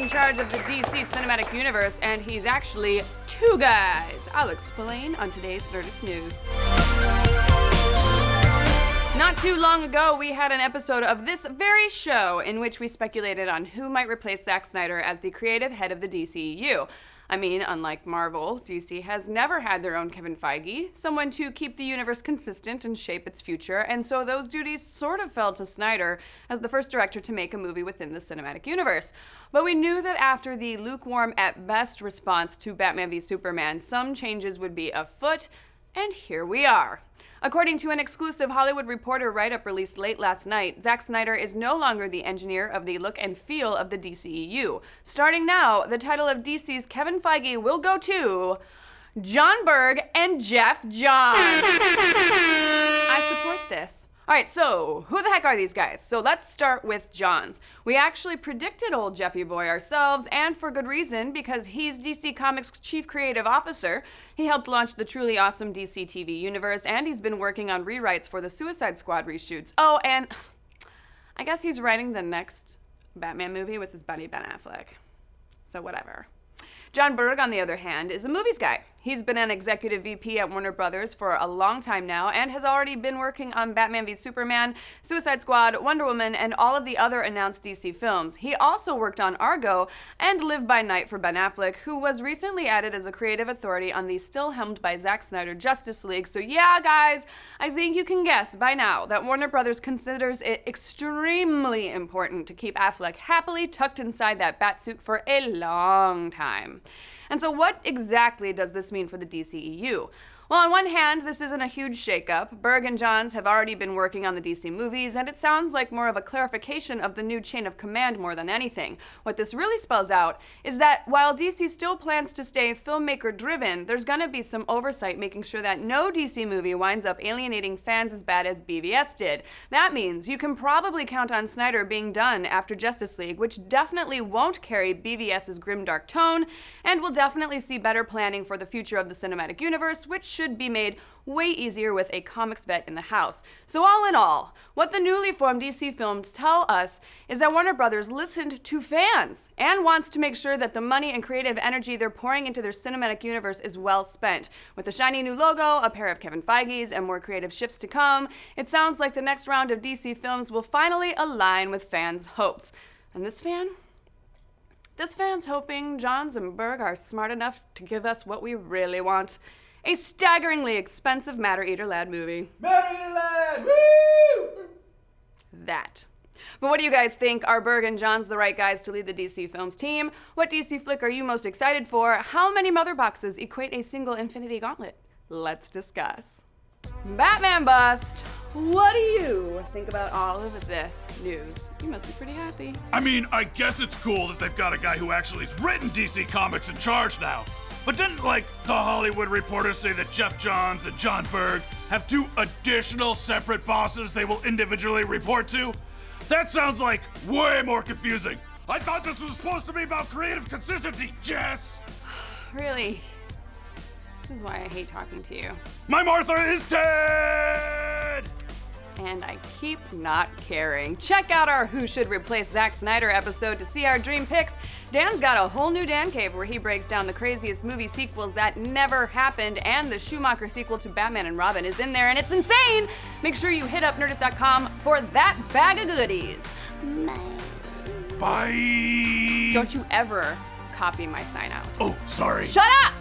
in charge of the DC Cinematic Universe, and he's actually two guys. I'll explain on today's Nerdist News. Not too long ago, we had an episode of this very show in which we speculated on who might replace Zack Snyder as the creative head of the DCEU. I mean, unlike Marvel, DC has never had their own Kevin Feige, someone to keep the universe consistent and shape its future, and so those duties sort of fell to Snyder as the first director to make a movie within the cinematic universe. But we knew that after the lukewarm at best response to Batman v Superman, some changes would be afoot, and here we are. According to an exclusive Hollywood Reporter write-up released late last night, Zack Snyder is no longer the engineer of the look and feel of the DCEU. Starting now, the title of DC's Kevin Feige will go to Jon Berg and Jeff Johns. I support this. All right, so who the heck are these guys? So let's start with Johns. We actually predicted old Jeffy Boy ourselves, and for good reason, because he's DC Comics' chief creative officer. He helped launch the truly awesome DC TV universe, and he's been working on rewrites for the Suicide Squad reshoots. Oh, and I guess he's writing the next Batman movie with his buddy Ben Affleck. So whatever. Jon Berg, on the other hand, is a movies guy. He's been an executive VP at Warner Brothers for a long time now and has already been working on Batman v Superman, Suicide Squad, Wonder Woman, and all of the other announced DC films. He also worked on Argo and Live by Night for Ben Affleck, who was recently added as a creative authority on the still helmed by Zack Snyder Justice League. So yeah, guys, I think you can guess by now that Warner Brothers considers it extremely important to keep Affleck happily tucked inside that batsuit for a long time. And so what exactly does this mean for the DCEU? Well, on one hand, this isn't a huge shakeup. Berg and Johns have already been working on the DC movies, and it sounds like more of a clarification of the new chain of command more than anything. What this really spells out is that while DC still plans to stay filmmaker-driven, there's gonna be some oversight making sure that no DC movie winds up alienating fans as bad as BVS did. That means you can probably count on Snyder being done after Justice League, which definitely won't carry BVS's grimdark tone, and will definitely see better planning for the future of the cinematic universe, which should be made way easier with a comics vet in the house. So all in all, what the newly formed DC films tell us is that Warner Brothers listened to fans and wants to make sure that the money and creative energy they're pouring into their cinematic universe is well spent. With a shiny new logo, a pair of Kevin Feige's, and more creative shifts to come, it sounds like the next round of DC films will finally align with fans' hopes. And this fan's hoping Johns and Berg are smart enough to give us what we really want. A staggeringly expensive Matter Eater Lad movie. Matter Eater Lad! Woo! That. But what do you guys think? Are Berg and Johns the right guys to lead the DC Films team? What DC flick are you most excited for? How many mother boxes equate a single Infinity Gauntlet? Let's discuss. Batman Bust! What do you think about all of this news? You must be pretty happy. I mean, I guess it's cool that they've got a guy who actually's written DC Comics in charge now. But didn't, the Hollywood Reporter say that Jeff Johns and Jon Berg have two additional separate bosses they will individually report to? That sounds like way more confusing. I thought this was supposed to be about creative consistency, Jess! Really? This is why I hate talking to you. My Martha is dead! And I keep not caring. Check out our Who Should Replace Zack Snyder episode to see our dream picks. Dan's got a whole new Dan Cave where he breaks down the craziest movie sequels that never happened, and the Schumacher sequel to Batman and Robin is in there, and it's insane! Make sure you hit up Nerdist.com for that bag of goodies. Bye! Don't you ever copy my sign out. Oh, sorry. Shut up!